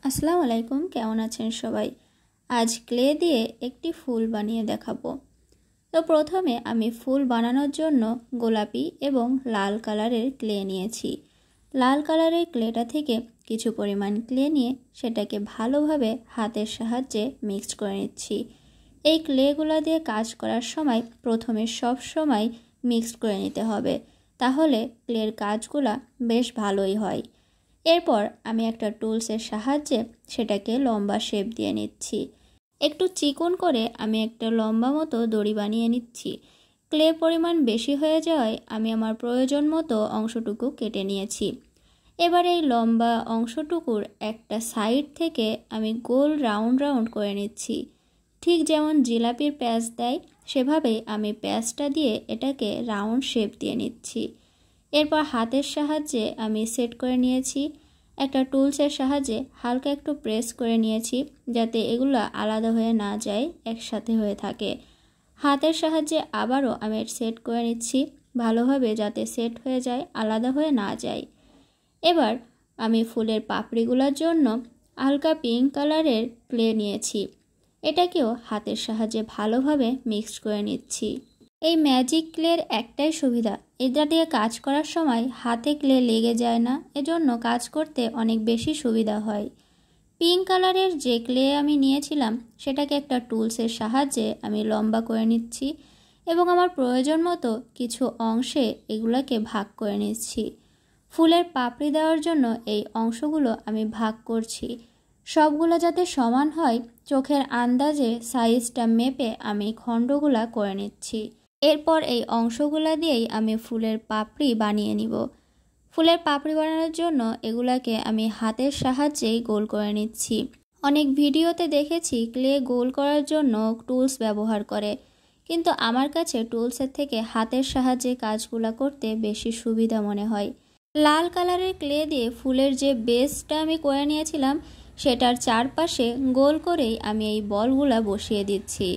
আসসালামু আলাইকুম, কেমন আছেন সবাই? আজ ক্লে দিয়ে একটি ফুল বানিয়ে দেখাবো। তো প্রথমে আমি ফুল বানানোর জন্য গোলাপি এবং লাল কালারের ক্লে নিয়েছি। লাল কালারের ক্লেটা থেকে কিছু পরিমাণ ক্লে নিয়ে সেটাকে ভালোভাবে হাতের সাহায্যে মিক্সড করে নিচ্ছি। এই ক্লেগুলো দিয়ে কাজ করার সময় প্রথমে সব সময় মিক্সড করে নিতে হবে, তাহলে ক্লের কাজগুলা বেশ ভালোই হয়। এরপর আমি একটা টুলসের সাহায্যে সেটাকে লম্বা শেপ দিয়ে নিচ্ছি। একটু চিকন করে আমি একটা লম্বা মতো দড়ি বানিয়ে নিচ্ছি। ক্লে পরিমাণ বেশি হয়ে যাওয়ায় আমি আমার প্রয়োজন মতো অংশটুকু কেটে নিয়েছি। এবার এই লম্বা অংশটুকুর একটা সাইড থেকে আমি গোল রাউন্ড রাউন্ড করে নিচ্ছি। ঠিক যেমন জিলাপির প্যাঁচ দেয় সেভাবেই আমি প্যাঁচটা দিয়ে এটাকে রাউন্ড শেপ দিয়ে নিচ্ছি। এরপর হাতের সাহায্যে আমি সেট করে নিয়েছি। একটা টুলসের সাহায্যে হালকা একটু প্রেস করে নিয়েছি যাতে এগুলো আলাদা হয়ে না যায়, একসাথে হয়ে থাকে। হাতের সাহায্যে আবারও আমি সেট করে নিচ্ছি ভালোভাবে, যাতে সেট হয়ে যায়, আলাদা হয়ে না যায়। এবার আমি ফুলের পাপড়িগুলোর জন্য হালকা পিঙ্ক কালারের ক্লে নিয়েছি। এটাকেও হাতের সাহায্যে ভালোভাবে মিক্সড করে নিচ্ছি। এই ম্যাজিক ক্লের একটাই সুবিধা, এটা দিয়ে কাজ করার সময় হাতে ক্লে লেগে যায় না, এজন্য কাজ করতে অনেক বেশি সুবিধা হয়। পিঙ্ক কালারের যে ক্লে আমি নিয়েছিলাম সেটাকে একটা টুলসের সাহায্যে আমি লম্বা করে নিচ্ছি এবং আমার প্রয়োজন মতো কিছু অংশে এগুলোকে ভাগ করে নিচ্ছি। ফুলের পাপড়ি দেওয়ার জন্য এই অংশগুলো আমি ভাগ করছি। সবগুলো যাতে সমান হয় চোখের আন্দাজে সাইজটা মেপে আমি খণ্ডগুলা করে নিচ্ছি। এরপর এই অংশগুলো দিয়েই আমি ফুলের পাপড়ি বানিয়ে নিব। ফুলের পাপড়ি বানানোর জন্য এগুলাকে আমি হাতের সাহায্যেই গোল করে নিচ্ছি। অনেক ভিডিওতে দেখেছি ক্লে গোল করার জন্য টুলস ব্যবহার করে, কিন্তু আমার কাছে টুলসের থেকে হাতের সাহায্যে কাজগুলো করতে বেশি সুবিধা মনে হয়। লাল কালারের ক্লে দিয়ে ফুলের যে বেসটা আমি করে নিয়েছিলাম সেটার চারপাশে গোল করেই আমি এই বলগুলা বসিয়ে দিচ্ছি।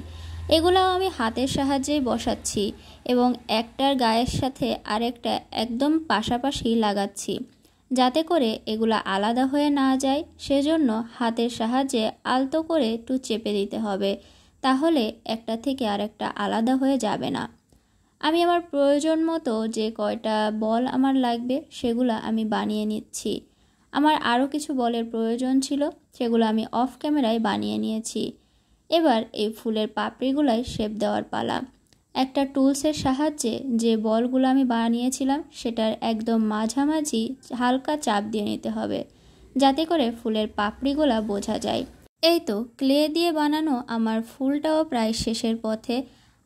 এগুলাও আমি হাতের সাহায্যেই বসাচ্ছি এবং একটার গায়ের সাথে আরেকটা একদম পাশাপাশি লাগাচ্ছি, যাতে করে এগুলা আলাদা হয়ে না যায়। সেজন্য হাতের সাহায্যে আলতো করে একটু চেপে দিতে হবে, তাহলে একটা থেকে আরেকটা আলাদা হয়ে যাবে না। আমি আমার প্রয়োজন মতো যে কয়টা বল আমার লাগবে সেগুলো আমি বানিয়ে নিচ্ছি। আমার আরও কিছু বলের প্রয়োজন ছিল, সেগুলো আমি অফ ক্যামেরায় বানিয়ে নিয়েছি। এবার এই ফুলের পাপড়িগুলাই শেপ দেওয়ার পালা। একটা টুলসের সাহায্যে যে বলগুলো আমি বানিয়েছিলাম সেটার একদম মাঝামাঝি হালকা চাপ দিয়ে নিতে হবে, যাতে করে ফুলের পাপড়িগুলো বোঝা যায়। এই তো ক্লে দিয়ে বানানো আমার ফুলটাও প্রায় শেষের পথে।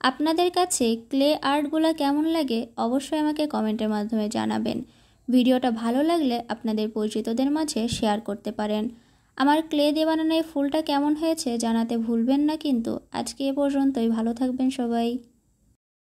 আপনাদের কাছে ক্লে আর্টগুলো কেমন লাগে অবশ্যই আমাকে কমেন্টের মাধ্যমে জানাবেন। ভিডিওটা ভালো লাগলে আপনাদের পরিচিতদের মাঝে শেয়ার করতে পারেন। আমার ক্লে দিয়ে বানানো এই ফুলটা কেমন হয়েছে জানাতে ভুলবেন না কিন্তু। আজকে এ পর্যন্তই, ভালো থাকবেন সবাই।